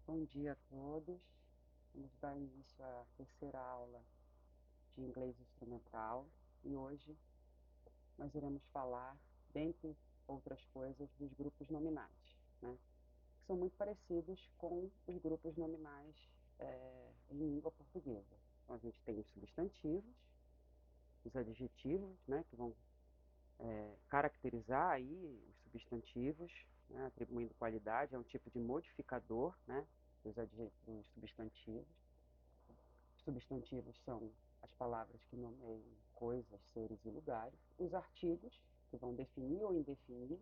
Bom dia a todos. Vamos dar início à terceira aula de inglês instrumental e hoje nós iremos falar, dentre outras coisas, dos grupos nominais, né? Que são muito parecidos com os grupos nominais em língua portuguesa. Então, a gente tem os substantivos, os adjetivos, né, que vão caracterizar aí os substantivos, né, atribuindo qualidade, é um tipo de modificador, né, dos substantivos. Substantivos são as palavras que nomeiam coisas, seres e lugares. Os artigos, que vão definir ou indefinir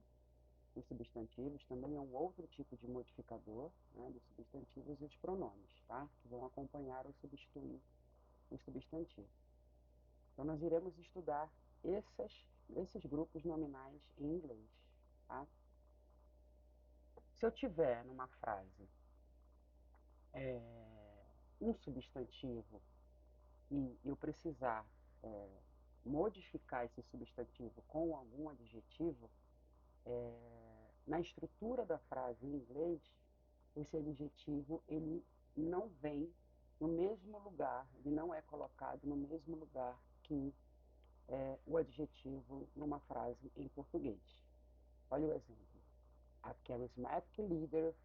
os substantivos, também é um outro tipo de modificador, né, dos substantivos. E os pronomes, tá? Que vão acompanhar ou substituir os substantivos. Então, nós iremos estudar esses grupos nominais em inglês, tá? Se eu tiver numa frase um substantivo e eu precisar modificar esse substantivo com algum adjetivo, na estrutura da frase em inglês, esse adjetivo ele não vem no mesmo lugar, ele não é colocado no mesmo lugar que o adjetivo numa frase em português. Olha o exemplo. A charismatic leader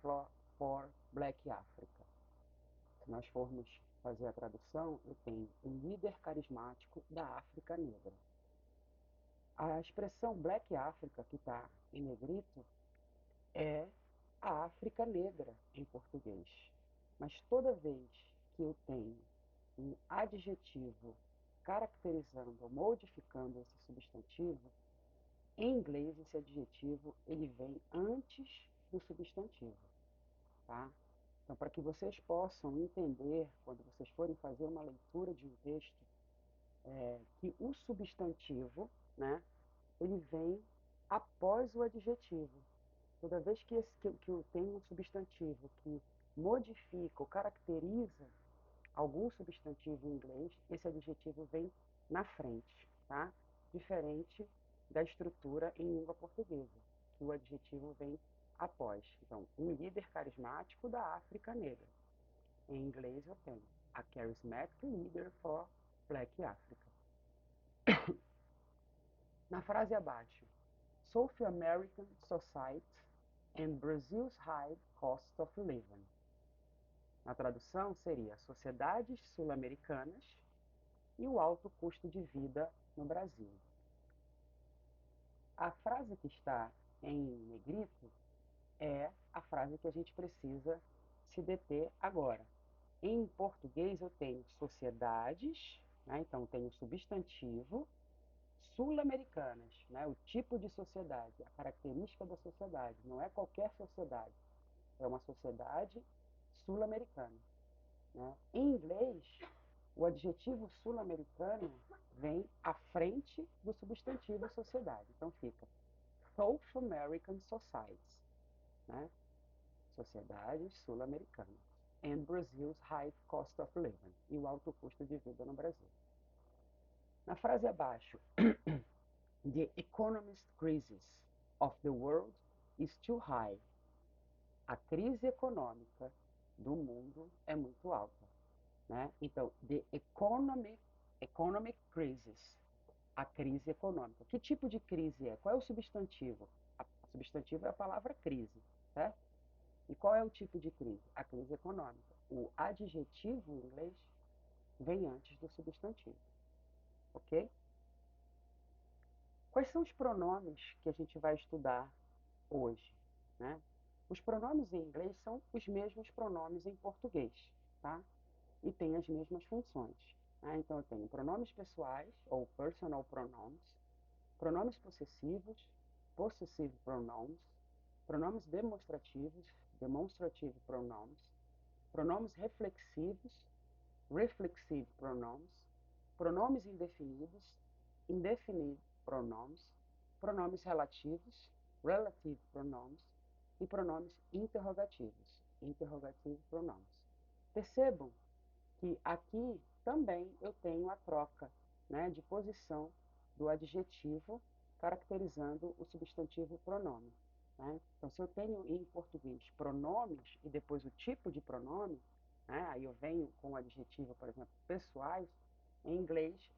for Black Africa. Se nós formos fazer a tradução, eu tenho um líder carismático da África Negra. A expressão Black Africa, que está em negrito, é a África Negra em português. Mas toda vez que eu tenho um adjetivo caracterizando ou modificando esse substantivo, em inglês esse adjetivo ele vem antes do substantivo, tá? Então, para que vocês possam entender, quando vocês forem fazer uma leitura de um texto, que o substantivo, né, ele vem após o adjetivo. Toda vez que eu tenho um substantivo que modifica ou caracteriza algum substantivo em inglês, esse adjetivo vem na frente, tá? Diferente da estrutura em língua portuguesa, que o adjetivo vem após. Então, um líder carismático da África Negra. Em inglês eu tenho a charismatic leader for Black Africa. Na frase abaixo, South American Society and Brazil's High Cost of Living. Na tradução seria sociedades sul-americanas e o alto custo de vida no Brasil. A frase que está em negrito é a frase que a gente precisa se deter agora. Em português eu tenho sociedades, né? Então tenho substantivo, sul-americanas, né? O tipo de sociedade, a característica da sociedade, não é qualquer sociedade, é uma sociedade sul-americana, né? Em inglês, o adjetivo sul-americano vem à frente do substantivo sociedade, então fica South American Societies, né? Sociedades sul-americanas. And Brazil's high cost of living, e o alto custo de vida no Brasil. Na frase abaixo, the economic crisis of the world is too high. A crise econômica do mundo é muito alta, né? Então, the economic crisis, a crise econômica. Que tipo de crise é? Qual é o substantivo? O substantivo é a palavra crise, certo? E qual é o tipo de crise? A crise econômica. O adjetivo em inglês vem antes do substantivo, ok? Quais são os pronomes que a gente vai estudar hoje, né? Os pronomes em inglês são os mesmos pronomes em português, tá? E têm as mesmas funções, né? Então, eu tenho pronomes pessoais, ou personal pronouns, pronomes possessivos, possessive pronouns, pronomes demonstrativos, demonstrative pronouns, pronomes reflexivos, reflexive pronouns, pronomes indefinidos, indefinite pronouns, pronomes relativos, relative pronouns e pronomes interrogativos, interrogative pronouns. Percebam que aqui também eu tenho a troca, né, de posição do adjetivo caracterizando o substantivo pronome. né? Então, se eu tenho em português pronomes e depois o tipo de pronome, né? Aí eu venho com o adjetivo, por exemplo, pessoais, em inglês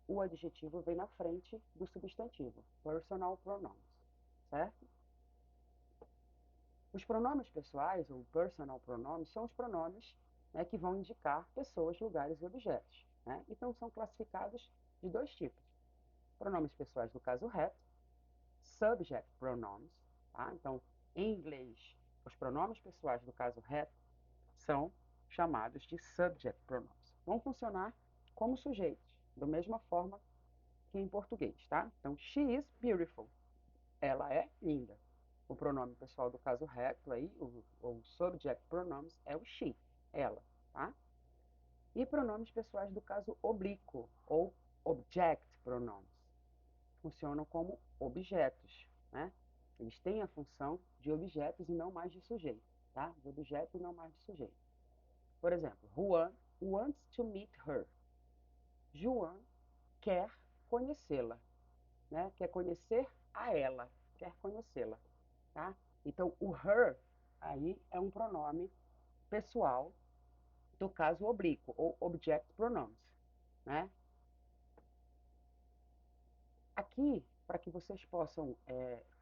o adjetivo vem na frente do substantivo, personal pronouns, certo? Os pronomes pessoais, ou personal pronouns, são os pronomes, né, que vão indicar pessoas, lugares e objetos, né? Então, são classificados de dois tipos. Pronomes pessoais do caso reto, subject pronouns, tá? Então, em inglês, os pronomes pessoais do caso reto são chamados de subject pronouns. Vão funcionar como sujeitos, da mesma forma que em português, tá? Então, she is beautiful. Ela é linda. O pronome pessoal do caso reto aí, o subject pronouns é o she, ela, tá? E pronomes pessoais do caso oblíquo, ou object pronouns, funcionam como objetos, né? Eles têm a função de objetos e não mais de sujeito, tá? De objeto e não mais de sujeito. Por exemplo, Juan wants to meet her. João quer conhecê-la, né? Quer conhecer a ela, quer conhecê-la, tá? Então, o her aí é um pronome pessoal do caso oblíquo, ou object pronouns, né? Aqui, para que vocês possam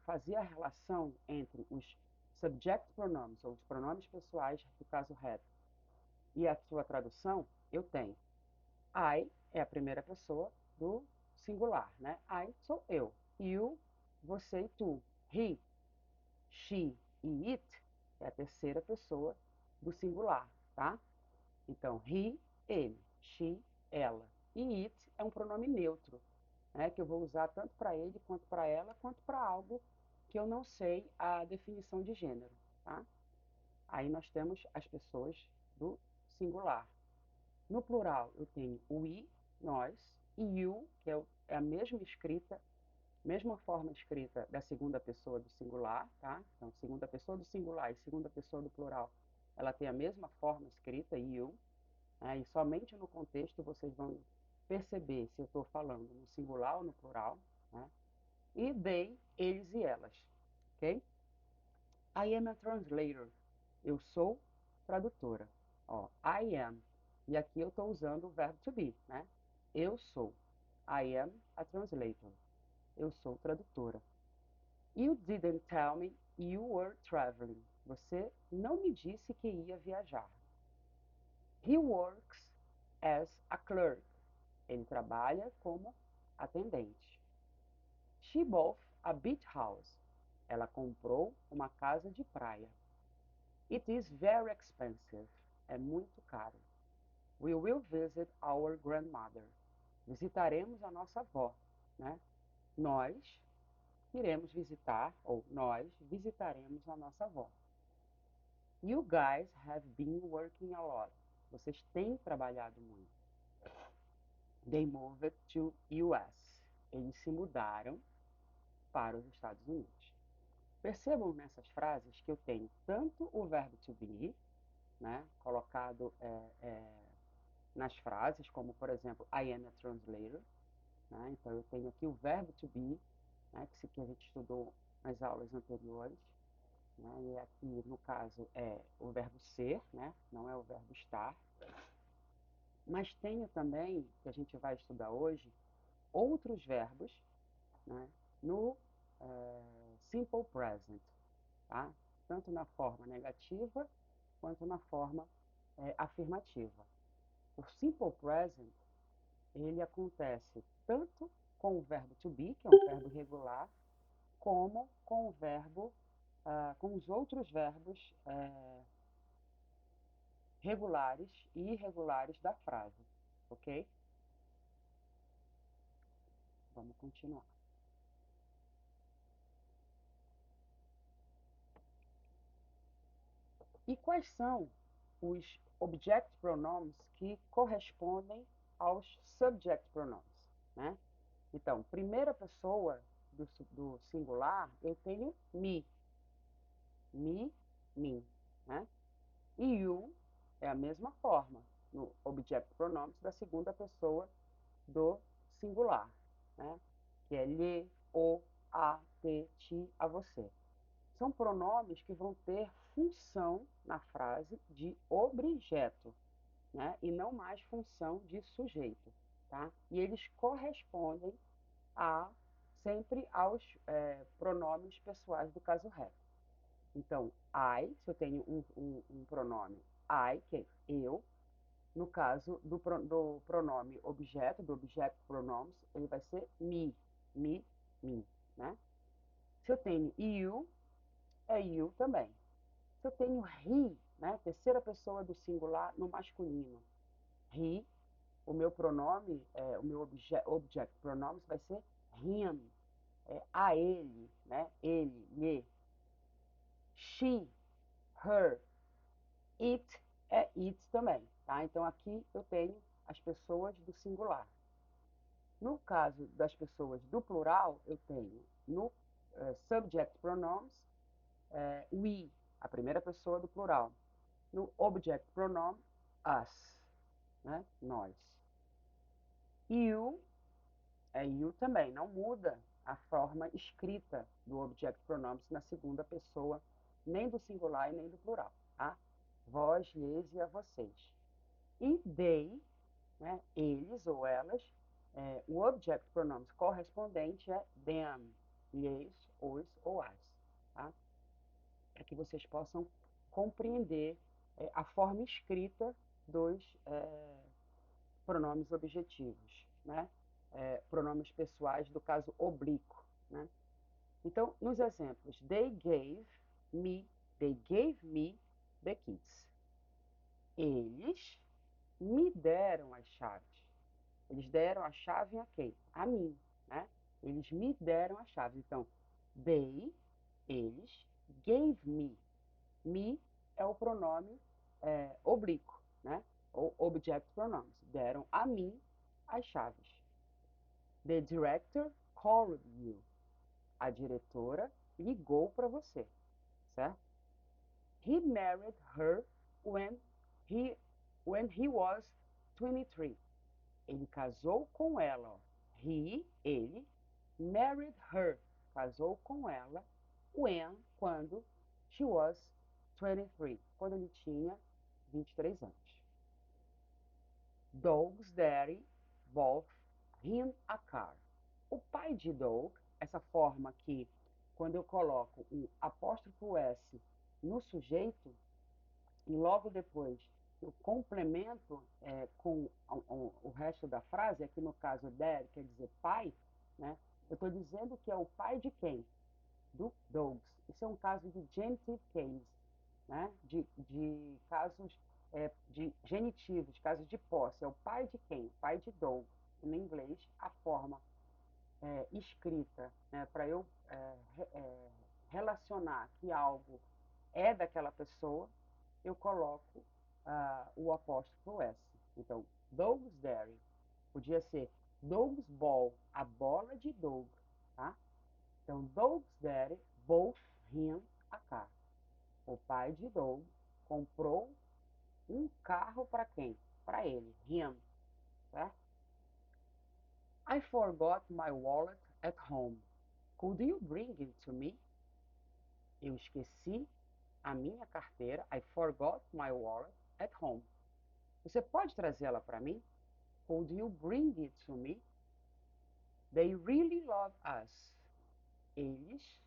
fazer a relação entre os subject pronouns, ou os pronomes pessoais do caso reto, e a sua tradução, eu tenho I é a primeira pessoa do singular, né? I sou eu. You, você e tu. He, she e it é a terceira pessoa do singular, tá? Então, he, ele, she, ela. E it é um pronome neutro, né? Que eu vou usar tanto para ele, quanto para ela, quanto para algo que eu não sei a definição de gênero, tá? Aí nós temos as pessoas do singular. No plural, eu tenho o we, nós, e you, que é a mesma escrita, mesma forma escrita da segunda pessoa do singular, tá? Então, segunda pessoa do singular e segunda pessoa do plural, ela tem a mesma forma escrita, you, né? E somente no contexto vocês vão perceber se eu estou falando no singular ou no plural, né? E they, eles e elas, ok? I am a translator. Eu sou tradutora. Ó, I am. E aqui eu estou usando o verbo to be, né? Eu sou. I am a translator. Eu sou tradutora. You didn't tell me you were traveling. Você não me disse que ia viajar. He works as a clerk. Ele trabalha como atendente. She bought a beach house. Ela comprou uma casa de praia. It is very expensive. É muito caro. We will visit our grandmother. Visitaremos a nossa avó, né? Nós iremos visitar, ou nós visitaremos a nossa avó. You guys have been working a lot. Vocês têm trabalhado muito. They moved to US. Eles se mudaram para os Estados Unidos. Percebam nessas frases que eu tenho tanto o verbo to be, né, colocado nas frases, como por exemplo, I am a translator, né? Então eu tenho aqui o verbo to be, né, que a gente estudou nas aulas anteriores, né? E aqui no caso é o verbo ser, né? Não é o verbo estar. Mas tenho também, que a gente vai estudar hoje, outros verbos, né, no simple present, tá? Tanto na forma negativa quanto na forma afirmativa. O simple present, ele acontece tanto com o verbo to be, que é um verbo regular, como com o verbo, com os outros verbos regulares e irregulares da frase, ok? Vamos continuar. E quais são os object pronouns que correspondem aos subject pronouns, né? Então, primeira pessoa do singular, eu tenho me, mim, né? E you é a mesma forma no object pronouns da segunda pessoa do singular, né? Que é lhe, o, a, te, ti, a você. são pronomes que vão ter função na frase de objeto, né? E não mais função de sujeito, tá? E eles correspondem sempre aos pronomes pessoais do caso reto. Então, I, se eu tenho um pronome I, que é eu, no caso do pronome objeto, do object pronouns, ele vai ser me, me, né? Se eu tenho you, é you também. Se eu tenho he, né, terceira pessoa do singular no masculino, he, o meu pronome, o meu object pronouns vai ser him, a ele, né, ele, lhe. She, her, it é it também, tá? Então aqui eu tenho as pessoas do singular. No caso das pessoas do plural, eu tenho no subject pronouns we, a primeira pessoa do plural. No object pronoun, us, né? Nós. You é you também, não muda a forma escrita do object pronouns na segunda pessoa, nem do singular e nem do plural, tá? Vós, lhes e a vocês. E they, né, eles ou elas, o object pronouns correspondente é them, lhes, os ou as, tá? Para que vocês possam compreender a forma escrita dos pronomes objetivos, né? Pronomes pessoais do caso oblíquo, né? Então, nos exemplos, me, they gave me the keys. Eles me deram as chaves. Eles deram a chave a quem? A mim, né? Eles me deram a chave. Então, they, eles, gave me. Me é o pronome oblíquo, né? Ou object pronouns. Deram a mim as chaves. The director called you. A diretora ligou para você, certo? He married her when he, when he was 23. Ele casou com ela. Ó. Ele, married her, casou com ela, quando she was 23, quando ele tinha 23 anos. Doug's daddy bought him a car. O pai de Doug, essa forma que, quando eu coloco o apóstrofo S no sujeito, e logo depois eu complemento com o resto da frase, aqui no caso dad quer dizer pai, né? Eu estou dizendo que é o pai de quem? Do Doug's. Isso é um caso de genitive case, né? De casos de genitivos, casos de posse. É o pai de quem? O pai de Doug. No inglês, a forma escrita, né, para eu relacionar que algo é daquela pessoa, eu coloco o apóstrofo S. Então, Doug's Dairy podia ser Doug's Ball, a bola de Doug, tá? Então, Doug's Daddy bought him a car. O pai de Doug comprou um carro para quem? Para ele, him, certo? I forgot my wallet at home. Could you bring it to me? Eu esqueci a minha carteira. I forgot my wallet at home. Você pode trazê-la para mim? Could you bring it to me? They really love us. Eles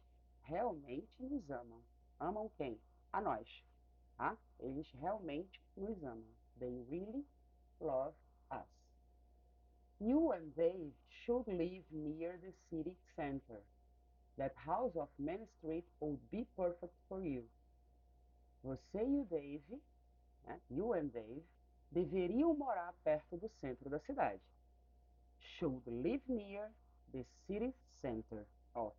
realmente nos amam. Amam quem? A nós. Tá? Eles realmente nos amam. They really love us. You and Dave should live near the city center. That house of Main Street would be perfect for you. Você e o Dave, né, you and Dave, deveriam morar perto do centro da cidade. Should live near the city center. Ó,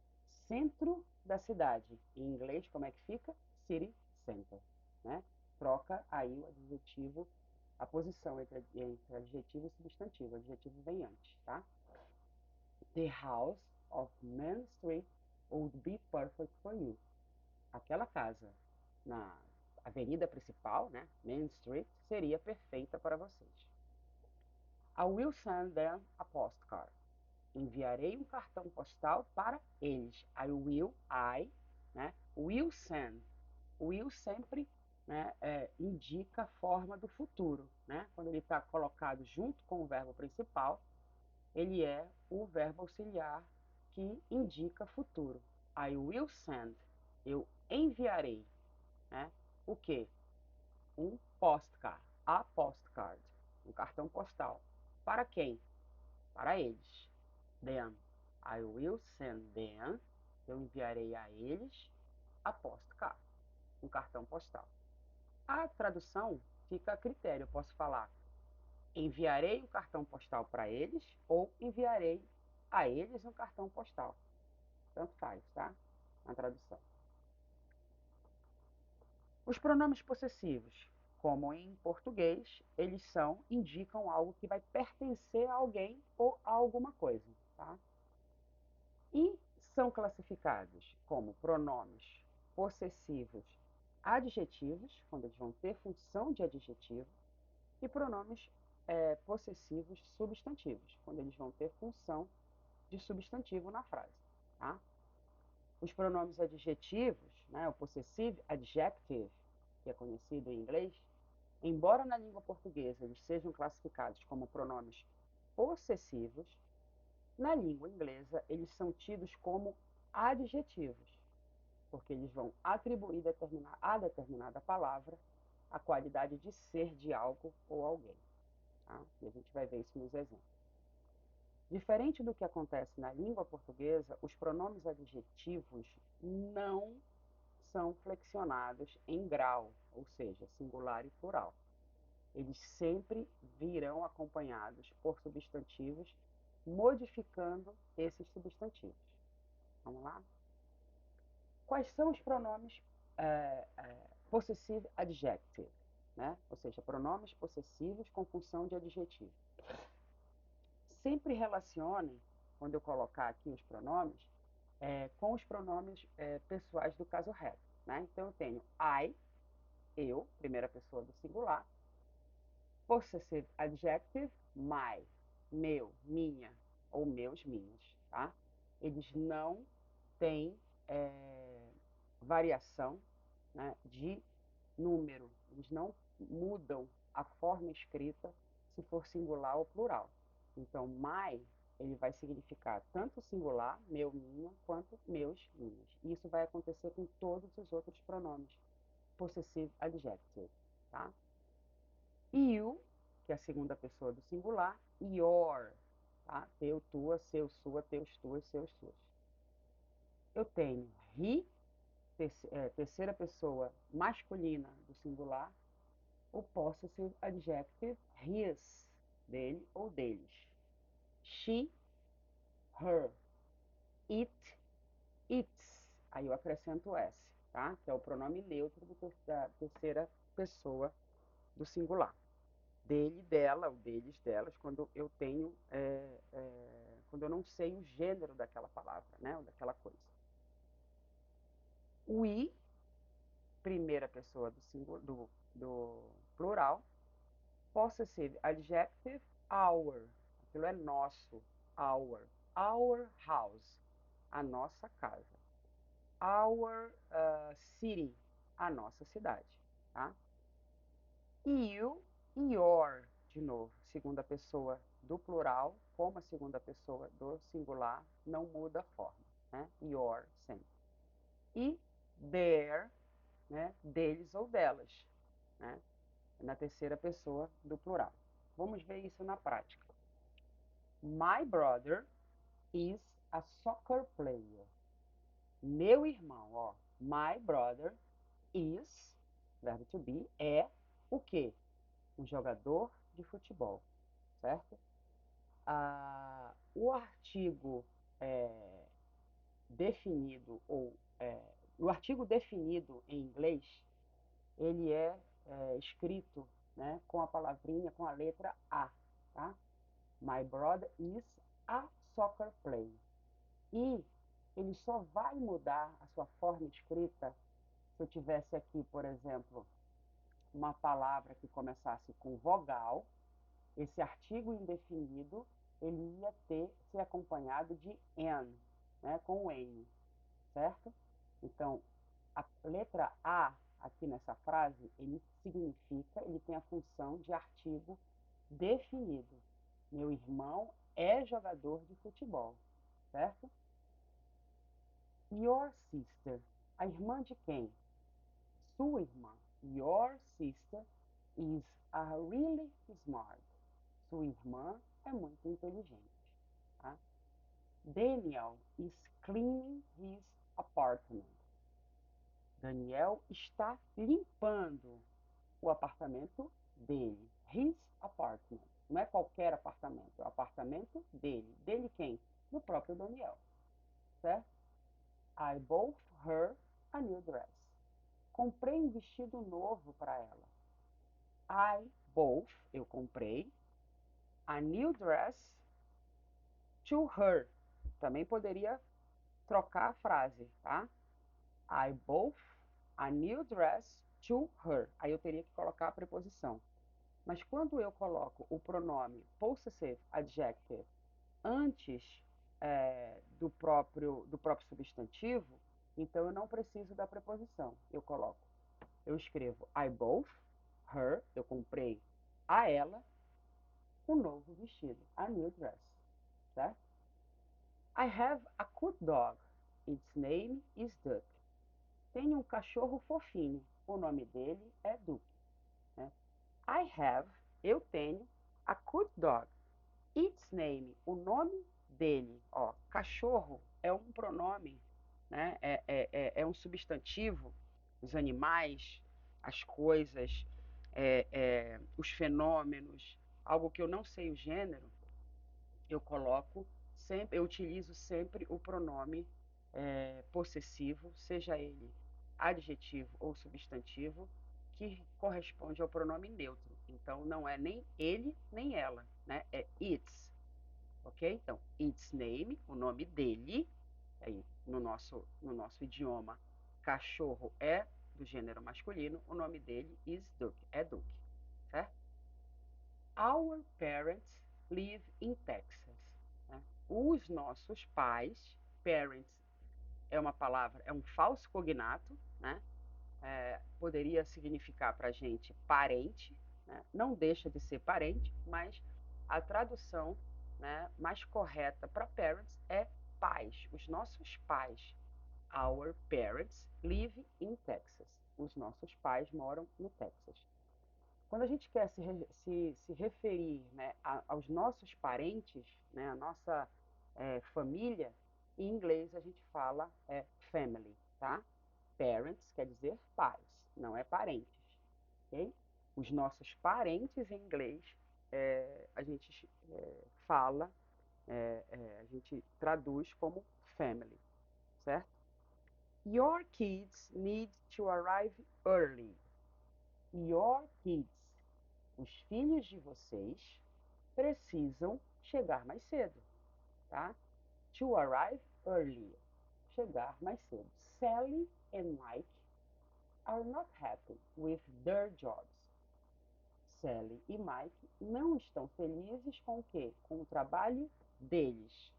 centro da cidade. Em inglês, como é que fica? City center. Né? Troca aí o adjetivo, a posição entre adjetivo e substantivo. O adjetivo vem antes, tá? The house of Main Street would be perfect for you. Aquela casa na avenida principal, né, Main Street, seria perfeita para vocês. I will send them a postcard. Enviarei um cartão postal para eles. I will, né? Will send. Will sempre, né, indica a forma do futuro, né? Quando ele está colocado junto com o verbo principal, ele é o verbo auxiliar que indica futuro. I will send. Eu enviarei, né? O quê? Um postcard. A postcard. Um cartão postal. Para quem? Para eles. Them. I will send them. Eu enviarei a eles a postcard. Um cartão postal. A tradução fica a critério. Eu posso falar enviarei um cartão postal para eles ou enviarei a eles um cartão postal. Tanto faz, tá? Na tradução. Os pronomes possessivos, como em português, eles indicam algo que vai pertencer a alguém ou a alguma coisa, tá? E são classificados como pronomes possessivos adjetivos, quando eles vão ter função de adjetivo, e pronomes possessivos substantivos, quando eles vão ter função de substantivo na frase. Tá? Os pronomes adjetivos, né, o possessive adjective, que é conhecido em inglês, embora na língua portuguesa eles sejam classificados como pronomes possessivos, na língua inglesa eles são tidos como adjetivos, porque eles vão atribuir a determinada palavra a qualidade de ser de algo ou alguém. Tá? E a gente vai ver isso nos exemplos. Diferente do que acontece na língua portuguesa, os pronomes adjetivos não são flexionados em grau, ou seja, singular e plural. Eles sempre virão acompanhados por substantivos, modificando esses substantivos. Vamos lá? Quais são os pronomes possessive adjective? Né? Ou seja, pronomes possessivos com função de adjetivo. Sempre relacionem, quando eu colocar aqui os pronomes, com os pronomes pessoais do caso reto. Né? Então, eu tenho I, eu, primeira pessoa do singular, possessive adjective, my, meu, minha, ou meus, minhas. Tá? Eles não têm variação, né, de número, eles não mudam a forma escrita se for singular ou plural. Então, my, ele vai significar tanto singular, meu, minha, quanto meus, minhas. E isso vai acontecer com todos os outros pronomes possessive adjective, tá? You, que é a segunda pessoa do singular, your, tá? Teu, tua, seu, sua, teus, tuas, seus, suas. Eu tenho he, terceira pessoa masculina do singular, o possessive adjective his, dele ou deles. She, her. It, its. Aí eu acrescento o S, tá? Que é o pronome neutro da terceira pessoa do singular. Dele, dela, ou deles, delas, quando eu tenho, quando eu não sei o gênero daquela palavra, né? Ou daquela coisa. We, primeira pessoa do plural, possessive adjective, our. Aquilo é nosso, our house, a nossa casa. Our city, a nossa cidade. Tá? You, your, de novo, segunda pessoa do plural, como a segunda pessoa do singular, não muda a forma. Né? Your, sempre. E their, né? Deles ou delas. Né? Na terceira pessoa do plural. Vamos ver isso na prática. My brother is a soccer player. Meu irmão, ó. My brother is, verbo to be, é o quê? Um jogador de futebol, certo? O artigo definido, o artigo definido em inglês, ele é escrito, né, com a palavrinha, com a letra A, tá? My brother is a soccer player. E ele só vai mudar a sua forma escrita se eu tivesse aqui, por exemplo, uma palavra que começasse com vogal, esse artigo indefinido, ele ia ser acompanhado de N, né, com o N, certo? Então, A letra A, aqui nessa frase, ele tem a função de artigo definido. Meu irmão é jogador de futebol, certo? Your sister, a irmã de quem? Sua irmã. Your sister is really smart. Sua irmã é muito inteligente. Tá? Daniel is cleaning his apartment. Daniel está limpando o apartamento dele. His apartment. Não é qualquer apartamento, é o apartamento dele. Dele quem? Do próprio Daniel. Certo? I bought her a new dress. Comprei um vestido novo para ela. I bought, eu comprei, a new dress to her. Também poderia trocar a frase, tá? I bought a new dress to her. Aí eu teria que colocar a preposição. Mas quando eu coloco o pronome possessive adjective antes do próprio substantivo, então eu não preciso da preposição. Eu escrevo I bought her, eu comprei a ela um novo vestido, a new dress, certo? I have a cute dog. Its name is Duck. Tenho um cachorro fofinho. O nome dele é Duke. Né? I have, eu tenho, a cute dog. Its name, o nome dele. Ó, cachorro é um pronome, né? É um substantivo. Os animais, as coisas, os fenômenos, algo que eu não sei o gênero, eu utilizo sempre o pronome possessivo, seja ele adjetivo ou substantivo, que corresponde ao pronome neutro. Então, não é nem ele nem ela, né? É its, ok? Então, its name, o nome dele, aí no nosso idioma, cachorro é do gênero masculino, o nome dele é Duke, certo? Our parents live in Texas. Né? Os nossos pais, parents é uma palavra, é um falso cognato, né? Poderia significar para a gente parente, né? Não deixa de ser parente, mas a tradução, né, mais correta para parents é pais, os nossos pais. Our parents live in Texas. Os nossos pais moram no Texas. Quando a gente quer se referir, né, aos nossos parentes, né, a nossa família, em inglês a gente fala family, tá? Parents quer dizer pais, não é parentes, ok? Os nossos parentes em inglês a gente fala, a gente traduz como family, certo? Your kids need to arrive early. Your kids, os filhos de vocês precisam chegar mais cedo, tá? To arrive early, chegar mais cedo. Sally and Mike are not happy with their jobs. Sally e Mike não estão felizes com o quê? Com o trabalho deles.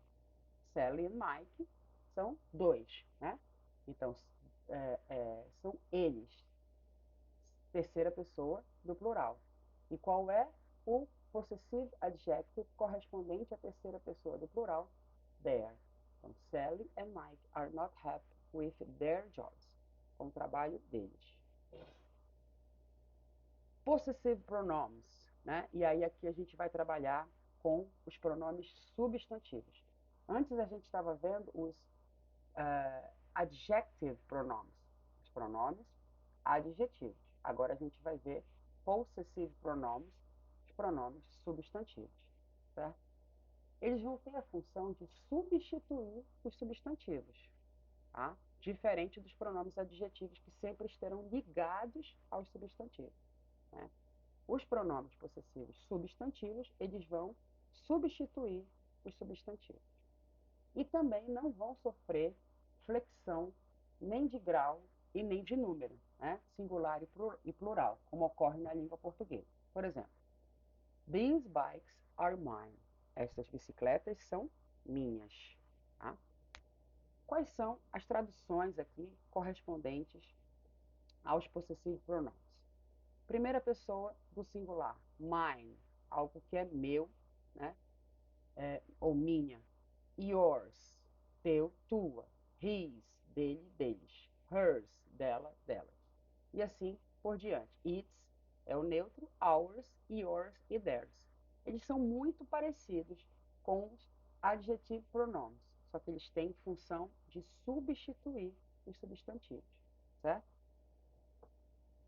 Sally e Mike são dois, né? Então, são eles, terceira pessoa do plural. E qual é o possessive adjective correspondente à terceira pessoa do plural? Their. Então, Sally and Mike are not happy with their jobs. Com o trabalho deles. Possessive pronouns, né? E aí aqui a gente vai trabalhar com os pronomes substantivos. Antes a gente estava vendo os adjective pronomes, os pronomes adjetivos. Agora a gente vai ver possessive pronomes, os pronomes substantivos, certo? Eles vão ter a função de substituir os substantivos, tá? Diferente dos pronomes adjetivos que sempre estarão ligados aos substantivos, né? Os pronomes possessivos substantivos, eles vão substituir os substantivos. E também não vão sofrer flexão nem de grau e nem de número, né? Singular e plural, como ocorre na língua portuguesa. Por exemplo, these bikes are mine. Estas bicicletas são minhas. Tá? Quais são as traduções aqui correspondentes aos possessive pronouns? Primeira pessoa do singular, mine, algo que é meu, né? Ou minha. Yours, teu, tua. His, dele, deles. Hers, dela, delas. E assim por diante. Its é o neutro, ours, yours e theirs. Eles são muito parecidos com os adjetivo pronomes, só que eles têm função de substituir os substantivos, certo?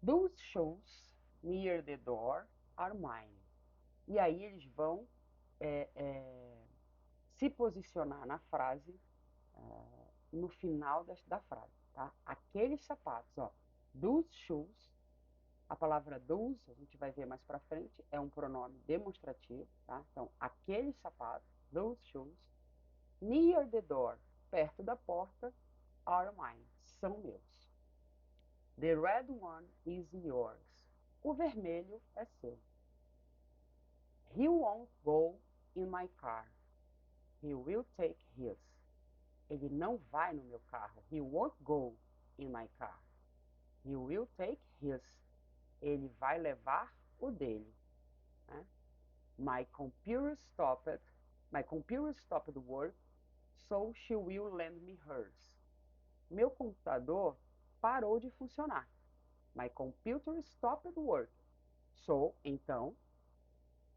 Those shoes near the door are mine. E aí eles vão se posicionar na frase, no final da frase, tá? Aqueles sapatos, ó. Those shoes, a palavra those, a gente vai ver mais para frente, é um pronome demonstrativo, tá? Então, aqueles sapatos, those shoes, near the door, perto da porta, are mine, são meus. The red one is yours. O vermelho é seu. He won't go in my car. He will take his. Ele não vai no meu carro. He won't go in my car. He will take his. Ele vai levar o dele. Né? My computer stopped work, so she will lend me hers. Meu computador parou de funcionar. My computer stopped work. So, então,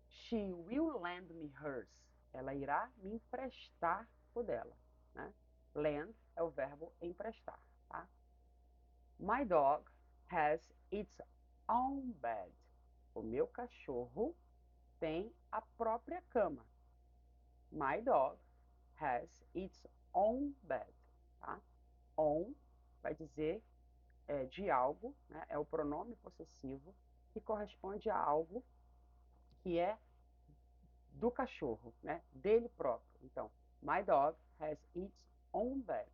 she will lend me hers. Ela irá me emprestar o dela. Né? Lend é o verbo emprestar. Tá? My dog has its own bed. O meu cachorro tem a própria cama. My dog has its own bed. Tá? On vai dizer de algo, né? É o pronome possessivo que corresponde a algo que é do cachorro, né? Dele próprio. Então, my dog has its own bed.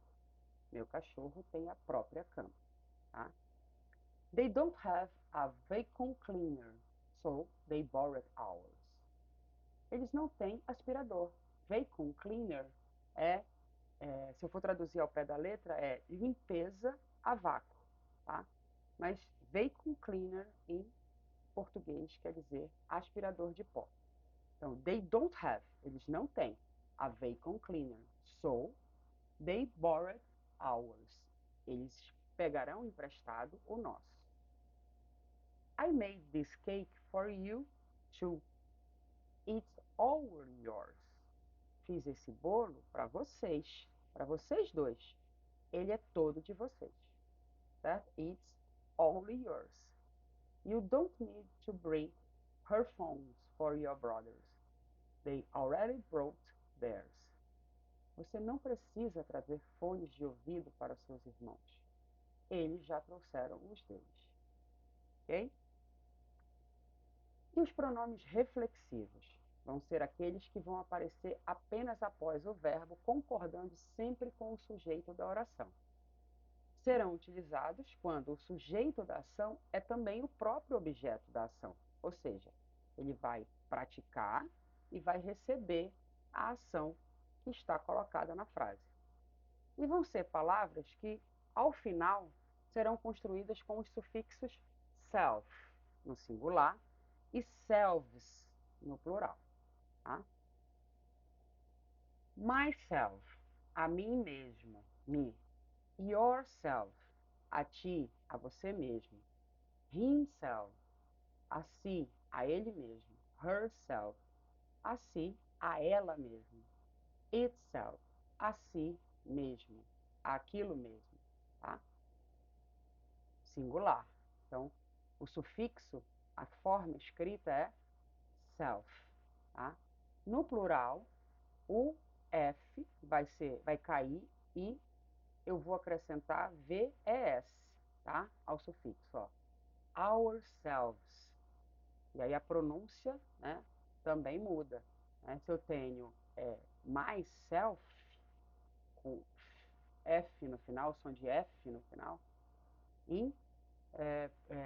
Meu cachorro tem a própria cama. Tá? They don't have a vacuum cleaner, so they borrowed ours. Eles não têm aspirador. Vacuum cleaner se eu for traduzir ao pé da letra, é limpeza a vácuo. Tá? Mas vacuum cleaner em português quer dizer aspirador de pó. Então, they don't have, eles não têm a vacuum cleaner. So, they borrowed ours. Eles pegarão emprestado o nosso. I made this cake for you to eat all yours. Fiz esse bolo para vocês dois. Ele é todo de vocês. Certo? It's only yours. You don't need to bring headphones for your brothers. They already brought theirs. Você não precisa trazer fones de ouvido para os seus irmãos. Eles já trouxeram os deles. Ok? E os pronomes reflexivos vão ser aqueles que vão aparecer apenas após o verbo, concordando sempre com o sujeito da oração. Serão utilizados quando o sujeito da ação é também o próprio objeto da ação, ou seja, ele vai praticar e vai receber a ação que está colocada na frase. E vão ser palavras que, ao final, serão construídas com os sufixos self, no singular, e selves, no plural. Tá? Myself, a mim mesmo, me. Yourself, a ti, a você mesmo. Himself, a si, a ele mesmo. Herself, a si, a ela mesma. Itself, a si mesmo, aquilo mesmo. Tá? Singular. Então, o sufixo, a forma escrita é self. Tá? No plural, o F vai cair e eu vou acrescentar VES, tá? Ao sufixo, ó. Ourselves. E aí a pronúncia, né, também muda. Né? Se eu tenho myself, com F no final, som de F no final, em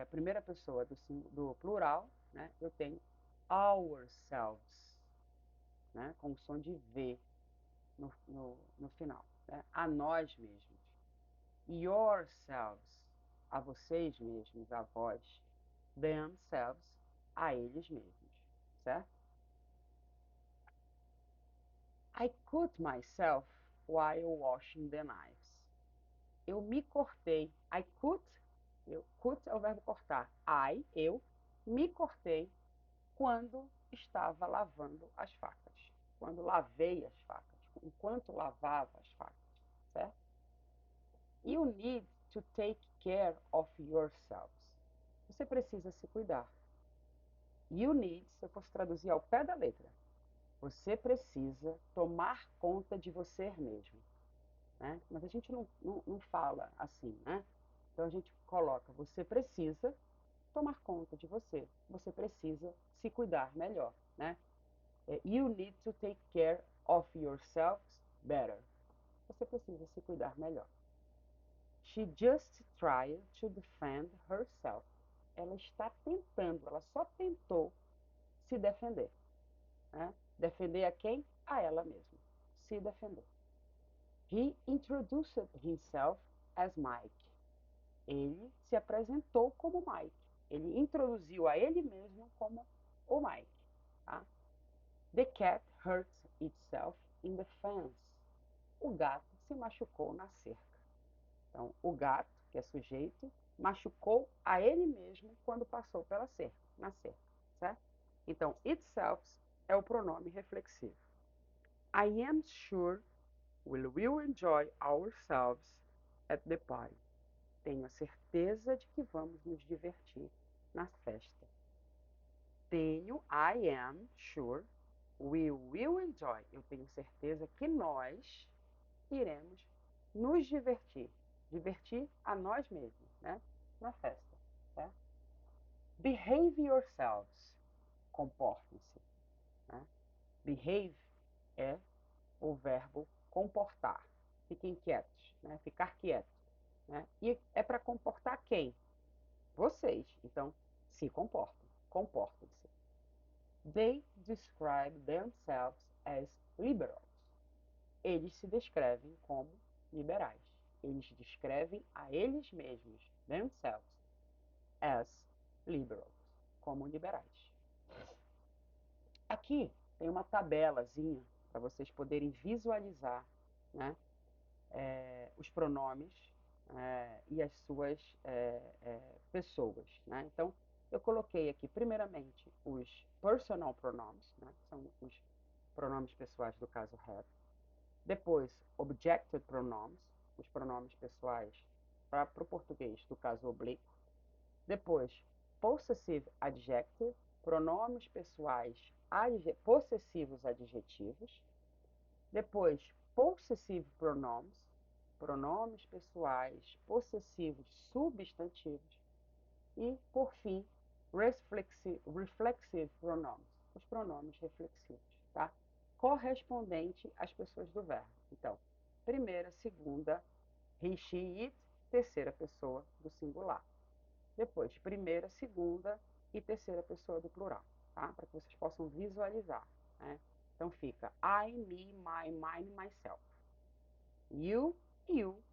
primeira pessoa do plural, né, eu tenho ourselves, né, com som de V no final. né? A nós mesmos. Yourselves, a vocês mesmos, a vós. Themselves, a eles mesmos, certo? I cut myself while washing the knives. Eu me cortei. Cut é o verbo cortar. Eu me cortei quando estava lavando as facas. Quando lavei as facas. Enquanto lavava as facas, certo? You need to take care of yourselves. Você precisa se cuidar. You need, se eu fosse traduzir ao pé da letra, você precisa tomar conta de você mesmo. Né? Mas a gente não fala assim, né? Então a gente coloca, você precisa tomar conta de você. Você precisa se cuidar melhor, né? You need to take care of yourselves better. Você precisa se cuidar melhor. She just tried to defend herself. Ela está tentando, ela só tentou se defender. Né? Defender a quem? A ela mesma. Se defender. He introduced himself as Mike. Ele se apresentou como Mike. Ele introduziu a ele mesmo como o Mike. Tá? The cat hurt itself in the fence. O gato se machucou na cerca. Então, o gato, que é sujeito, machucou a ele mesmo quando passou pela cerca, na cerca, certo? Então, itself é o pronome reflexivo. I am sure we will enjoy ourselves at the party. Tenho a certeza de que vamos nos divertir na festa. I am sure, we will enjoy. Eu tenho certeza que nós iremos nos divertir. Divertir a nós mesmos, né? Na festa. Tá? Behave yourselves. Comportem-se. Né? Behave é o verbo comportar. Fiquem quietos, né? Ficar quieto. Né? E é para comportar quem? Vocês. Então, se comportem. Comportem-se. They describe themselves as liberals. Eles se descrevem como liberais. Eles descrevem a eles mesmos, themselves, as liberals, como liberais. Aqui tem uma tabelazinha para vocês poderem visualizar, né, os pronomes e as suas pessoas. Né? Então, eu coloquei aqui, primeiramente, os personal pronomes, né, que são os pronomes pessoais do caso have. Depois, objective pronomes, os pronomes pessoais para o português do caso oblíquo. Depois, possessive adjective, pronomes pessoais possessivos adjetivos. Depois, possessive pronomes, pronomes pessoais possessivos substantivos. E, por fim, reflexive pronomes, os pronomes reflexivos, tá? Correspondente às pessoas do verbo. Então, primeira, segunda, he, she, it, terceira pessoa do singular. Depois, primeira, segunda e terceira pessoa do plural, tá? Para que vocês possam visualizar, né? Então fica I, me, my, mine, myself. You,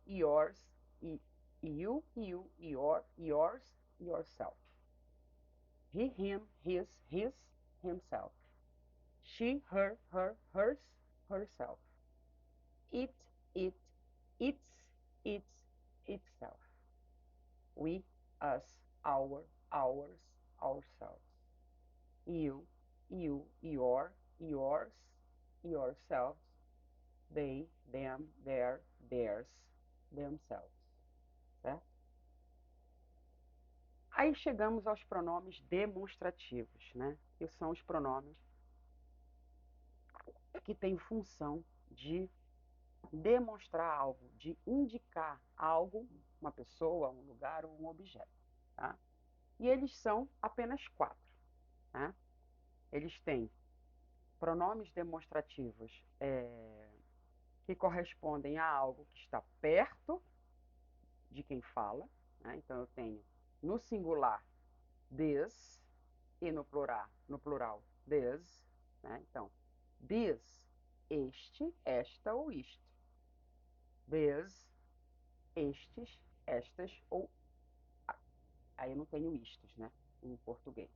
yours, you, your, yours, yourself. He, him, his, himself. She, her, hers, herself. It, its, itself. We, us, our, ours, ourselves. You, your, yours, yourselves. They, them, their, theirs, themselves. Certo? Aí chegamos aos pronomes demonstrativos, né? Que são os pronomes que têm função de demonstrar algo, de indicar algo, uma pessoa, um lugar ou um objeto. Tá? E eles são apenas 4. Né? Eles têm pronomes demonstrativos que correspondem a algo que está perto de quem fala. Né? Então, eu tenho no singular this e no plural this. Né? Então, this, este, esta ou isto. These, estes, estas ou... Aí eu não tenho istos, né? Em português.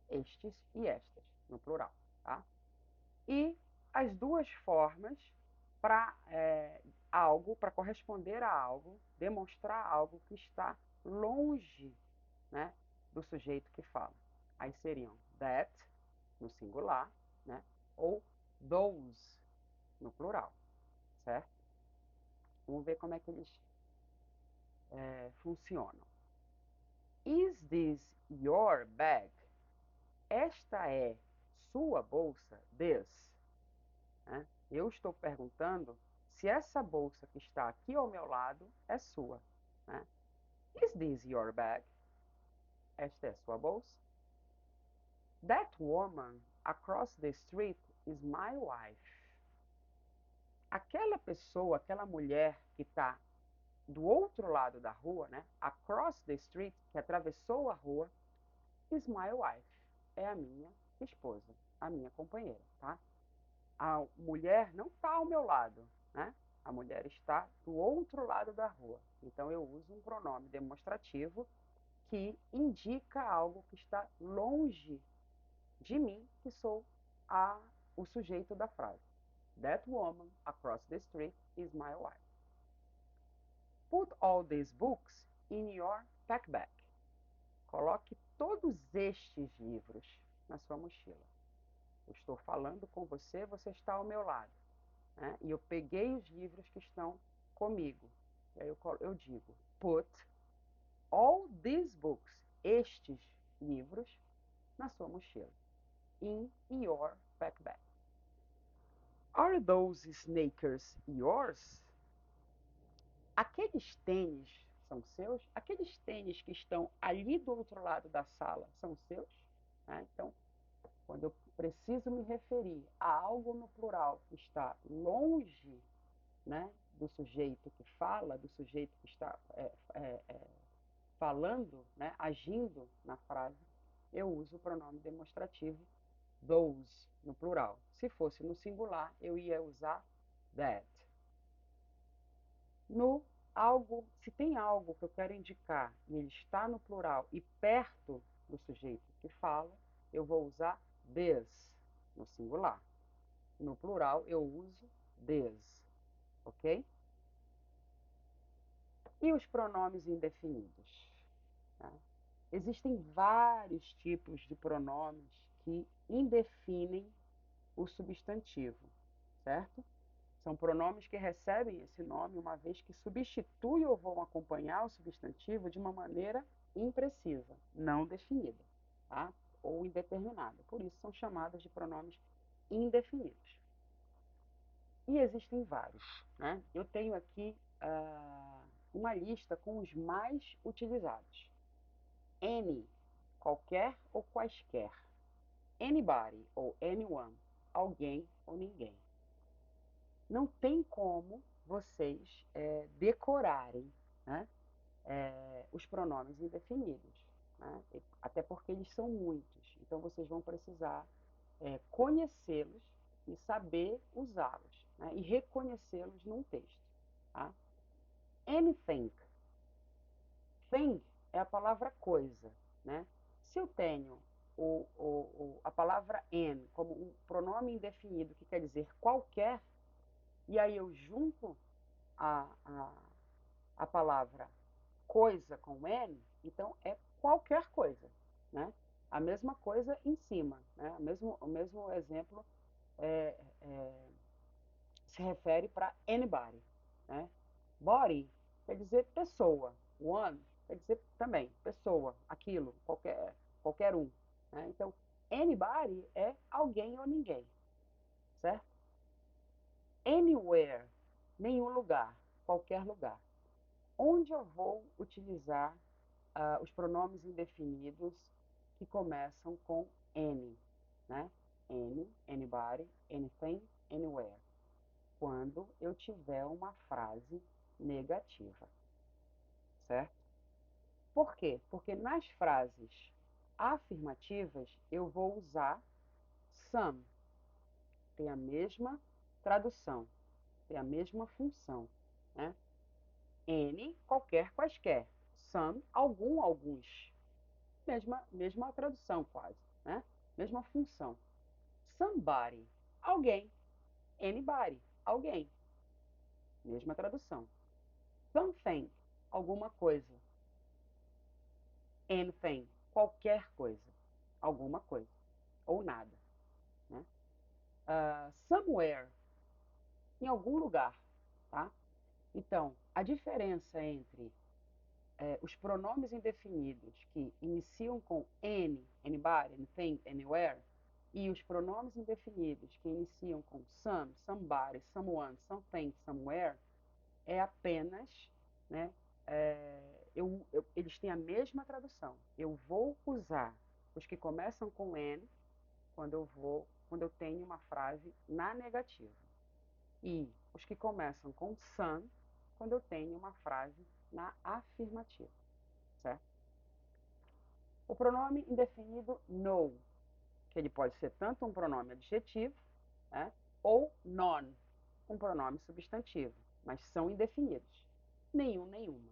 Estes e estas, no plural, tá? E as duas formas para algo, para corresponder a algo, demonstrar algo que está longe, né, do sujeito que fala. Aí seriam that, no singular, né, ou those, no plural, certo? Vamos ver como é que eles funcionam. Is this your bag? Esta é sua bolsa? This. Né? Eu estou perguntando se essa bolsa que está aqui ao meu lado é sua. Né? Is this your bag? Esta é sua bolsa? That woman across the street is my wife. Aquela pessoa, aquela mulher que está do outro lado da rua, né? Across the street, que atravessou a rua, is my wife. É a minha esposa, a minha companheira, tá? A mulher não está ao meu lado, né? A mulher está do outro lado da rua. Então eu uso um pronome demonstrativo que indica algo que está longe de mim, que sou o sujeito da frase. That woman across the street is my wife. Put all these books in your packbag. Coloque todos estes livros na sua mochila. Eu estou falando com você, você está ao meu lado. Né? E eu peguei os livros que estão comigo. E aí eu digo, put all these books, estes livros, na sua mochila. In your backpack. Are those sneakers yours? Aqueles tênis são seus? Aqueles tênis que estão ali do outro lado da sala são seus? Então, quando eu preciso me referir a algo no plural que está longe, né, do sujeito que fala, do sujeito que está falando, né, agindo na frase, eu uso o pronome demonstrativo those, no plural. Se fosse no singular, eu ia usar that. Se tem algo que eu quero indicar e ele está no plural e perto do sujeito que fala, eu vou usar this, no singular. No plural, eu uso this, ok? E os pronomes indefinidos? Tá? Existem vários tipos de pronomes que indefinem o substantivo, certo? São pronomes que recebem esse nome uma vez que substituem ou vão acompanhar o substantivo de uma maneira imprecisa, não definida, tá? Ou indeterminada. Por isso são chamados de pronomes indefinidos. E existem vários, né? Eu tenho aqui uma lista com os mais utilizados. Any, qualquer ou quaisquer. Anybody ou anyone, alguém ou ninguém. Não tem como vocês decorarem, né, os pronomes indefinidos, né? Até porque eles são muitos. Então vocês vão precisar conhecê-los e saber usá-los, né, e reconhecê-los num texto. Tá? Anything. Thing é a palavra coisa. Né? Se eu tenho a palavra an como um pronome indefinido que quer dizer qualquer, e aí eu junto a palavra coisa com n, então é qualquer coisa. Né? A mesma coisa em cima. Né? O mesmo exemplo se refere para anybody. Né? Body quer dizer pessoa. One quer dizer também pessoa, aquilo, qualquer um. Né? Então, anybody é alguém ou ninguém. Certo? Anywhere, nenhum lugar, qualquer lugar. Onde eu vou utilizar os pronomes indefinidos que começam com any, né? Any, anybody, anything, anywhere. Quando eu tiver uma frase negativa, certo? Por quê? Porque nas frases afirmativas eu vou usar some, tem a mesma tradução, tem a mesma função. né? Any, qualquer, quaisquer. Some, algum, alguns. Mesma tradução quase, né? Mesma função. Somebody, alguém. Anybody, alguém. Mesma tradução. Something, alguma coisa. Anything, qualquer coisa. Alguma coisa. Ou nada, né? Somewhere, em algum lugar, tá? Então, a diferença entre os pronomes indefinidos que iniciam com any, anybody, anything, anywhere, e os pronomes indefinidos que iniciam com some, somebody, someone, something, somewhere, é apenas, né, eles têm a mesma tradução. Eu vou usar os que começam com N quando eu tenho uma frase na negativa. E os que começam com some quando eu tenho uma frase na afirmativa, certo? O pronome indefinido no, que ele pode ser tanto um pronome adjetivo, né, ou non, um pronome substantivo, mas são indefinidos. Nenhum, nenhuma.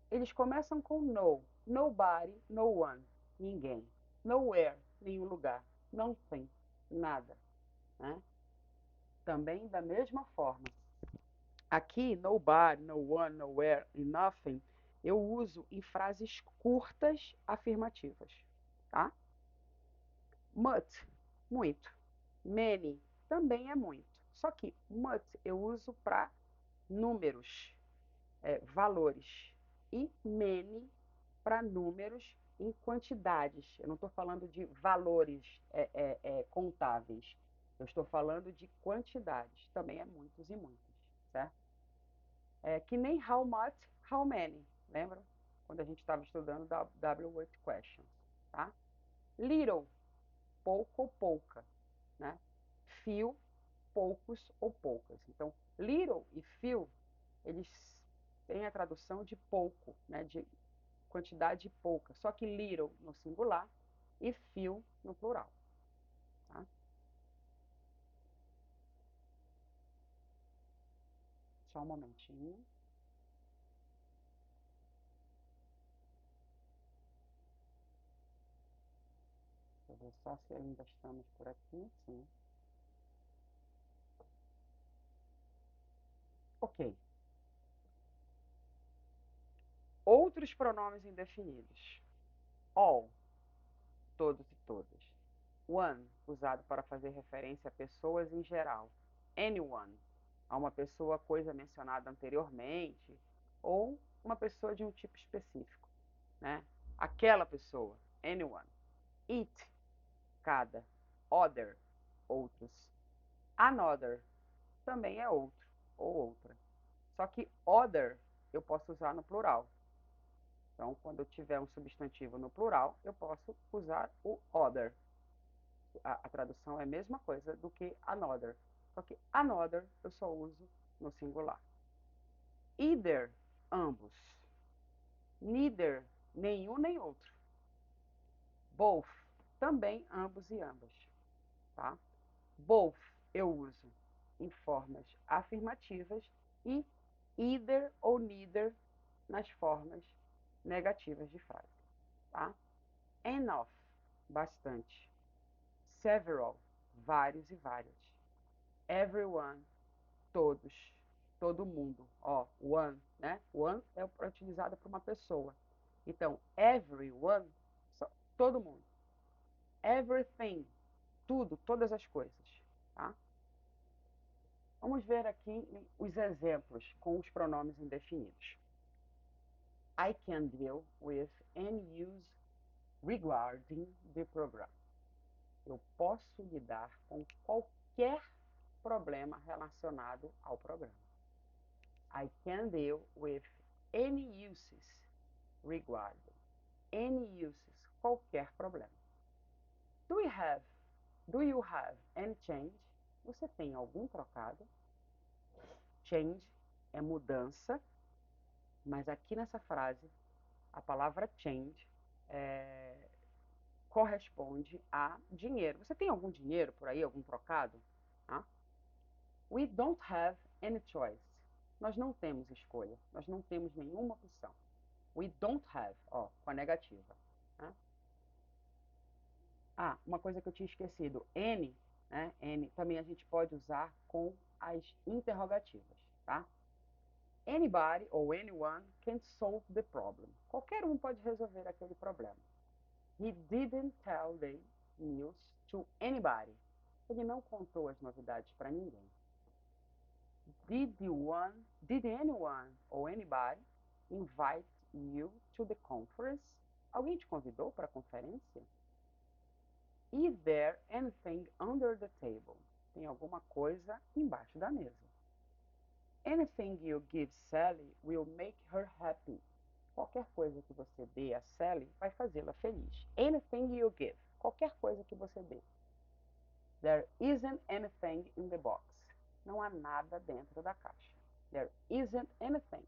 Eles começam com no, nobody, no one, ninguém. Nowhere, nenhum lugar. Nothing, nada, né? Também da mesma forma. Aqui, nobody, no one, nowhere e nothing, eu uso em frases curtas afirmativas, tá? Much, muito. Many, também é muito. Só que much eu uso para números, valores. E many para números em quantidades. Eu não estou falando de valores contáveis. Eu estou falando de quantidades. Também é muitos e muitos, certo? Que nem how much, how many. Lembra? Quando a gente estava estudando W-word questions, tá? Little, pouco ou pouca, né? Few, poucos ou poucas. Então, little e few, eles têm a tradução de pouco, né? De quantidade pouca. Só que little no singular e few no plural. Tá? Só um momentinho. Deixa eu ver só se ainda estamos por aqui. Sim. Ok. Outros pronomes indefinidos. All, todos e todas. One, usado para fazer referência a pessoas em geral. Anyone, a uma pessoa, coisa mencionada anteriormente, ou uma pessoa de um tipo específico, né? Aquela pessoa, anyone. It, cada. Other, outros. Another, também é outro ou outra. Só que other eu posso usar no plural. Então, quando eu tiver um substantivo no plural, eu posso usar o other. A tradução é a mesma coisa do que another. Só que another eu só uso no singular. Either, ambos. Neither, nenhum nem outro. Both, também ambos e ambas. Tá? Both eu uso em formas afirmativas e either ou neither nas formas negativas de frase. Tá? Enough, bastante. Several, vários e várias. Everyone, todos, todo mundo. Ó, one, né? One é utilizado para uma pessoa. Então, everyone, todo mundo. Everything, tudo, todas as coisas. Tá? Vamos ver aqui os exemplos com os pronomes indefinidos. I can deal with any use regarding the program. Eu posso lidar com qualquer problema relacionado ao programa. I can deal with any uses regarding. Any uses, qualquer problema. Do you have any change? Você tem algum trocado? Change é mudança, mas aqui nessa frase, a palavra change corresponde a dinheiro. Você tem algum dinheiro por aí, algum trocado? Tá? We don't have any choice. nós não temos escolha, nós não temos nenhuma opção. We don't have, ó, com a negativa. Né? Ah, uma coisa que eu tinha esquecido, N, né? N também a gente pode usar com as interrogativas, tá? Anybody ou anyone can solve the problem. Qualquer um pode resolver aquele problema. He didn't tell the news to anybody. Ele não contou as novidades para ninguém. Did anyone or anybody invite you to the conference? Alguém te convidou para a conferência? Is there anything under the table? Tem alguma coisa embaixo da mesa. Anything you give Sally will make her happy. Qualquer coisa que você dê a Sally vai fazê-la feliz. Anything you give. Qualquer coisa que você dê. There isn't anything in the box. Não há nada dentro da caixa. There isn't anything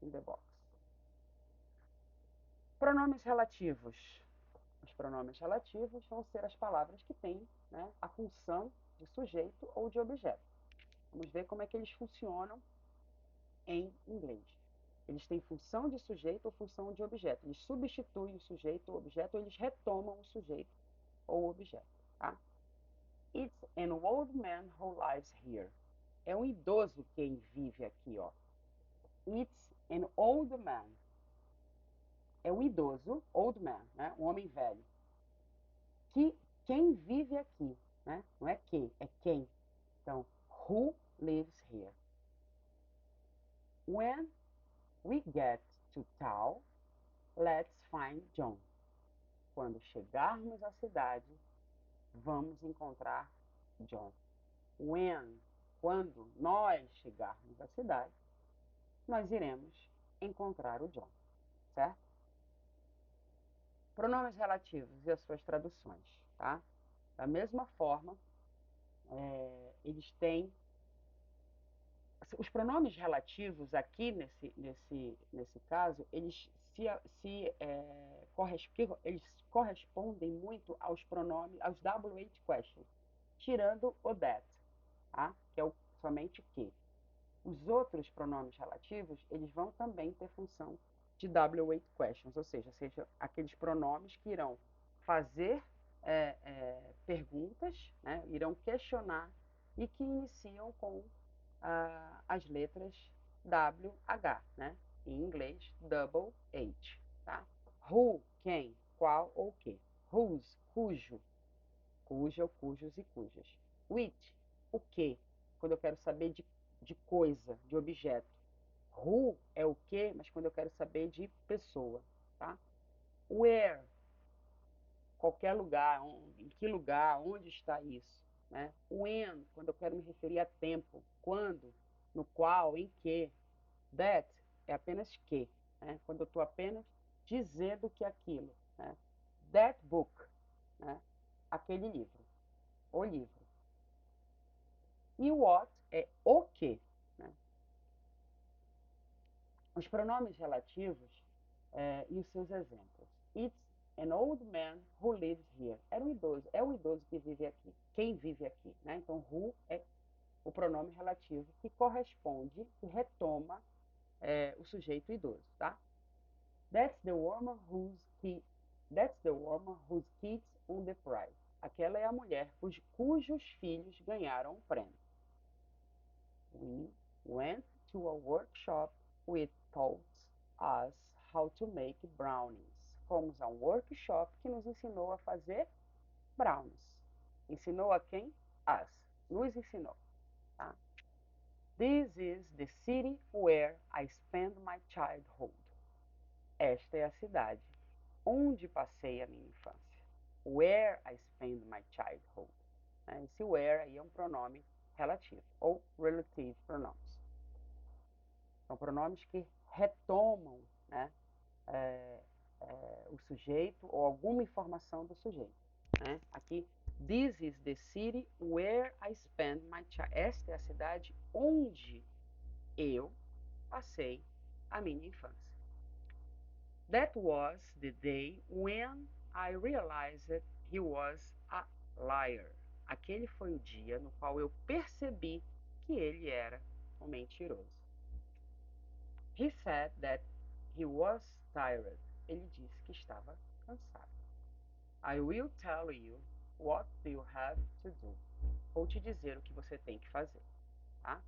in the box. Pronomes relativos. Os pronomes relativos vão ser as palavras que têm, né, a função de sujeito ou de objeto. Vamos ver como é que eles funcionam em inglês. Eles têm função de sujeito ou função de objeto. Eles substituem o sujeito ou objeto, ou eles retomam o sujeito ou objeto. Tá? It's an old man who lives here. É um idoso quem vive aqui, ó. It's an old man. É um idoso, old man, né? Um homem velho. Quem vive aqui, né? Não é que, é quem. Então, who lives here? When we get to town, let's find John. Quando chegarmos à cidade, vamos encontrar John. When, quando nós chegarmos à cidade, nós iremos encontrar o John, certo? Pronomes relativos e as suas traduções, tá? Da mesma forma, eles têm... Os pronomes relativos aqui, nesse caso, eles eles correspondem muito aos pronomes, aos WH questions, tirando o that, tá? Que é somente o que. Os outros pronomes relativos, eles vão também ter função de WH questions, ou seja, aqueles pronomes que irão fazer perguntas, né? Irão questionar e que iniciam com as letras WH, né? Em inglês, double H, tá? Who, quem, qual ou que. Whose, cujo, cuja ou cujos e cujas. Which, o que, quando eu quero saber de coisa, de objeto. Who é o que, mas quando eu quero saber de pessoa, tá? Where, qualquer lugar, em que lugar, onde está isso, né? When, quando eu quero me referir a tempo, quando, no qual, em que. That é apenas que, né? Quando eu estou apenas dizendo que aquilo, né? That book, né? Aquele livro, o livro. E what é o que, né? Os pronomes relativos e os seus exemplos. It's an old man who lives here. Era um idoso, é um idoso que vive aqui. Quem vive aqui, né? Então, who é o pronome relativo que corresponde, que retoma o sujeito idoso, tá? That's the woman whose kids won the prize. Aquela é a mulher cujos filhos ganharam o prêmio. We went to a workshop which taught us how to make brownies. Fomos a um workshop que nos ensinou a fazer brownies. Ensinou a quem? Us. Nos ensinou. Tá? This is the city where I spend my childhood. Esta é a cidade onde passei a minha infância. Where I spend my childhood. Esse where aí é um pronome relativo, ou relative pronouns. São pronomes que retomam, né, o sujeito ou alguma informação do sujeito. Né? Aqui, this is the city where I spend my childhood. Esta é a cidade onde eu passei a minha infância. That was the day when I realized he was a liar. Aquele foi o dia no qual eu percebi que ele era um mentiroso. He said that he was tired. Ele disse que estava cansado. I will tell you what you have to do. Vou te dizer o que você tem que fazer, tá?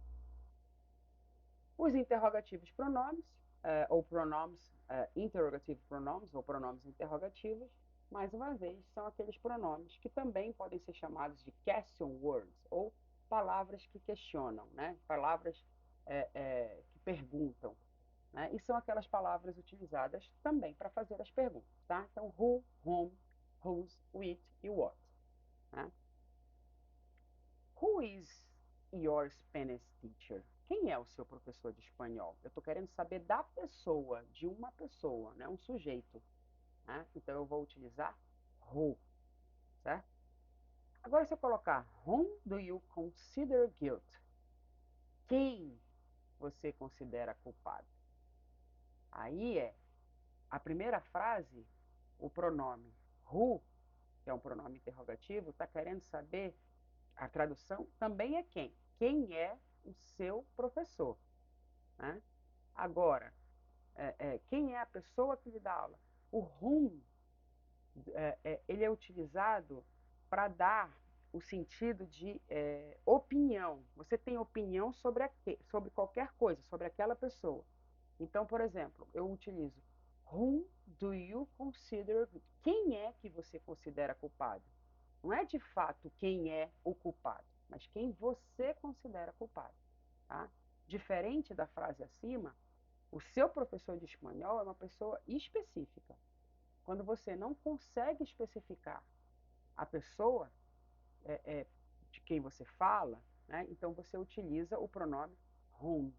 Os interrogativos pronomes, ou pronomes, interrogative pronomes, ou pronomes interrogativos, mais uma vez, são aqueles pronomes que também podem ser chamados de question words, ou palavras que questionam, né? Palavras que perguntam. Né? E são aquelas palavras utilizadas também para fazer as perguntas. Tá? Então, who, whom, whose, which e what. Né? Who is your Spanish teacher? Quem é o seu professor de espanhol? Eu estou querendo saber da pessoa, de uma pessoa, né? Um sujeito. Né? Então, eu vou utilizar who, certo? Agora, se eu colocar whom do you consider guilt? Quem você considera culpado? Aí a primeira frase, o pronome who, que é um pronome interrogativo, está querendo saber, a tradução também é quem. Quem é o seu professor? Né? Agora, quem é a pessoa que lhe dá aula? O whom, ele é utilizado para dar o sentido de opinião. Você tem opinião sobre qualquer coisa, sobre aquela pessoa. Então, por exemplo, eu utilizo whom do you consider? Quem é que você considera culpado? Não é de fato quem é o culpado, mas quem você considera culpado. Tá? Diferente da frase acima, o seu professor de espanhol é uma pessoa específica. Quando você não consegue especificar a pessoa de quem você fala, né, então você utiliza o pronome whom,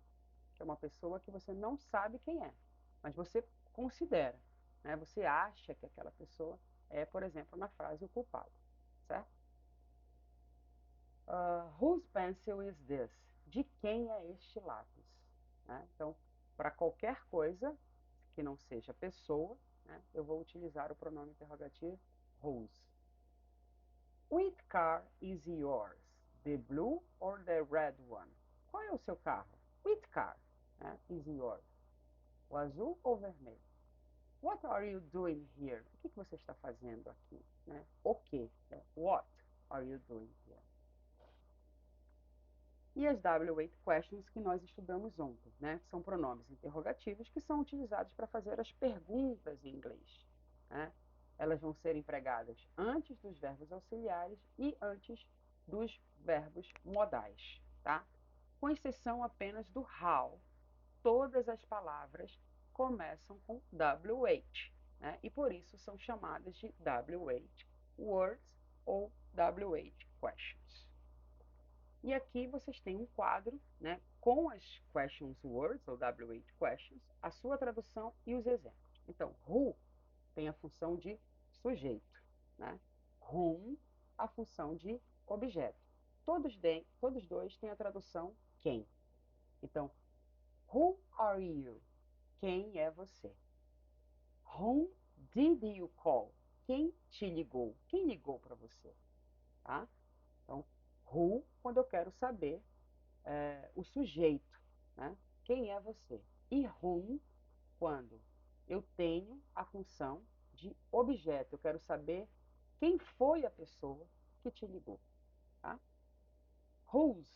que é uma pessoa que você não sabe quem é, mas você considera, né, você acha que aquela pessoa é, por exemplo, na frase o culpado, certo? Whose pencil is this? De quem é este lápis? Né? Então, para qualquer coisa que não seja pessoa, né, eu vou utilizar o pronome interrogativo whose. Which car is yours? The blue or the red one? Qual é o seu carro? Which car, né, is yours? O azul ou o vermelho? What are you doing here? O que você está fazendo aqui? Né? O que? What are you doing here? E as W8 questions que nós estudamos ontem, né? São pronomes interrogativos que são utilizados para fazer as perguntas em inglês. Né? Elas vão ser empregadas antes dos verbos auxiliares e antes dos verbos modais, tá? Com exceção apenas do how, todas as palavras começam com WH, né? E por isso são chamadas de WH words ou WH questions. E aqui vocês têm um quadro, né, com as questions words, ou WH questions, a sua tradução e os exemplos. Então, who tem a função de sujeito, né? Whom, a função de objeto. Todos dois têm a tradução quem. Então, who are you? Quem é você? Whom did you call? Quem te ligou? Quem ligou para você? Tá? Então, who, quando eu quero saber o sujeito, né? Quem é você? E whom, quando eu tenho a função de objeto, eu quero saber quem foi a pessoa que te ligou. Tá? Whose,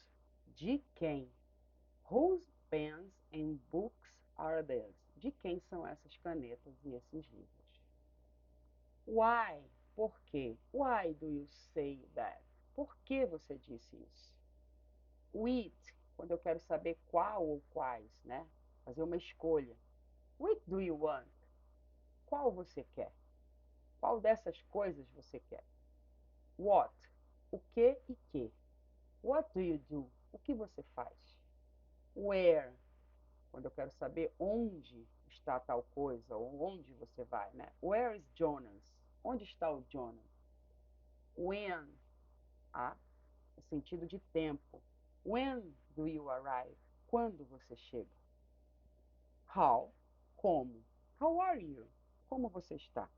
de quem? Whose pens and books are these? De quem são essas canetas e esses livros? Why, por quê? Why do you say that? Por que você disse isso? Which, quando eu quero saber qual ou quais, né? Fazer uma escolha. Which do you want? Qual você quer? Qual dessas coisas você quer? What, o que e que. What do you do? O que você faz? Where, quando eu quero saber onde está tal coisa ou onde você vai, né? Where is Jonas? Onde está o Jonas? When, o sentido de tempo. When do you arrive? Quando você chega? How, como. How are you? Como você está?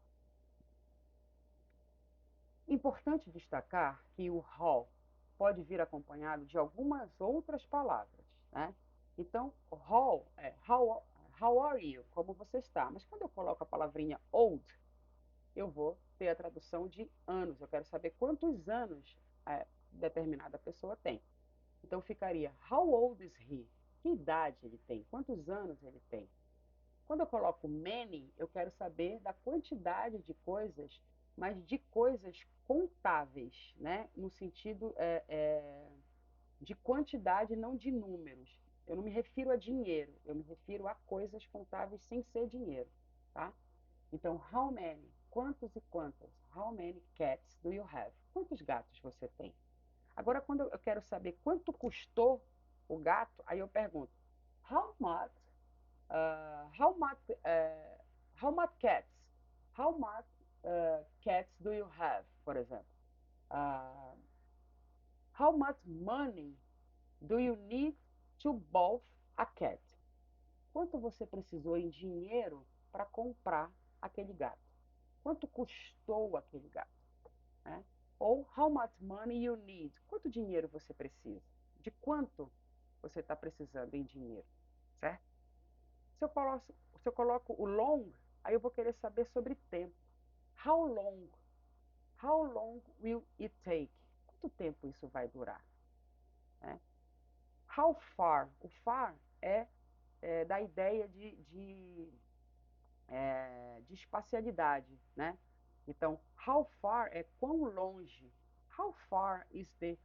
Importante destacar que o how pode vir acompanhado de algumas outras palavras, né? Então, how how are you? Como você está? Mas quando eu coloco a palavrinha old, eu vou ter a tradução de anos. Eu quero saber quantos anos determinada pessoa tem. Então ficaria how old is he? Que idade ele tem? Quantos anos ele tem? Quando eu coloco many, eu quero saber da quantidade de coisas, mas de coisas contáveis, né? No sentido de quantidade, não de números. Eu não me refiro a dinheiro, eu me refiro a coisas contáveis sem ser dinheiro, tá? Então, how many? Quantos e quantas? How many cats do you have? Quantos gatos você tem? Agora, quando eu quero saber quanto custou o gato, aí eu pergunto, how much, how much, how much cats? How much cats do you have, por exemplo? Uh, how much money do you need to buy a cat? Quanto você precisou em dinheiro para comprar aquele gato? Quanto custou aquele gato? Né? Ou how much money you need? Quanto dinheiro você precisa? De quanto você está precisando em dinheiro? Certo? Se eu coloco o long, aí eu vou querer saber sobre tempo. How long? How long will it take? Quanto tempo isso vai durar? Né? How far? O far é da ideia de espacialidade, né? Então, how far é quão longe. How far is the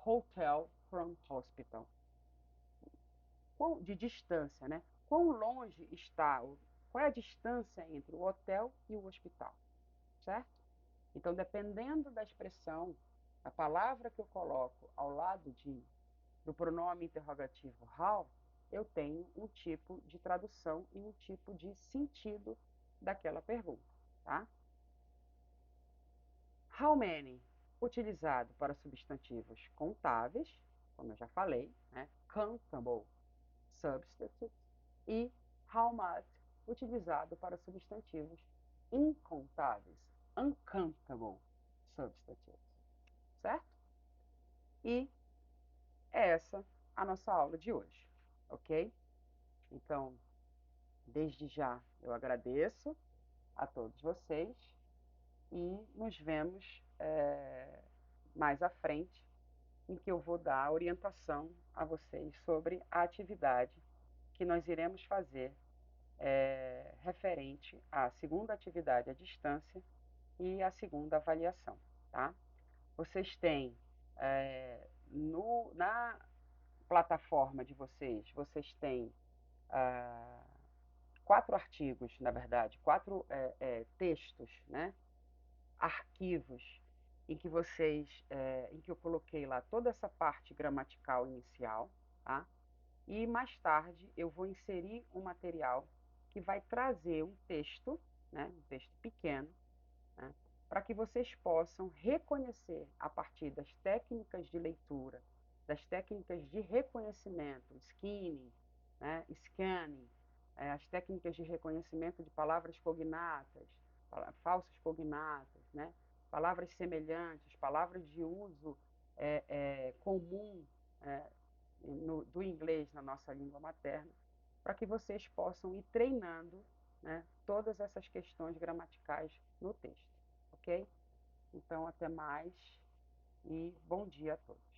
hotel from hospital? De distância, né? Quão longe está, qual é a distância entre o hotel e o hospital, certo? Então, dependendo da expressão, a palavra que eu coloco ao lado do pronome interrogativo how, eu tenho um tipo de tradução e um tipo de sentido daquela pergunta, tá? How many, utilizado para substantivos contáveis, como eu já falei, né? Countable substitutes, e how much, utilizado para substantivos incontáveis, uncountable substitutes, certo? E é essa a nossa aula de hoje, ok? Então, desde já eu agradeço a todos vocês e nos vemos mais à frente, em que eu vou dar orientação a vocês sobre a atividade que nós iremos fazer referente à segunda atividade à distância e à segunda avaliação, tá? Vocês têm na plataforma de vocês têm 4 artigos, na verdade, 4 textos, né? Arquivos em que eu coloquei lá toda essa parte gramatical inicial, tá? E mais tarde eu vou inserir um material que vai trazer um texto, né? Um texto pequeno, né? Para que vocês possam reconhecer a partir das técnicas de leitura, das técnicas de reconhecimento, skinning, né? Scanning, as técnicas de reconhecimento de palavras cognatas, falsas cognatas, né? Palavras semelhantes, palavras de uso comum do inglês na nossa língua materna, para que vocês possam ir treinando, né, todas essas questões gramaticais no texto, ok? Então, até mais e bom dia a todos.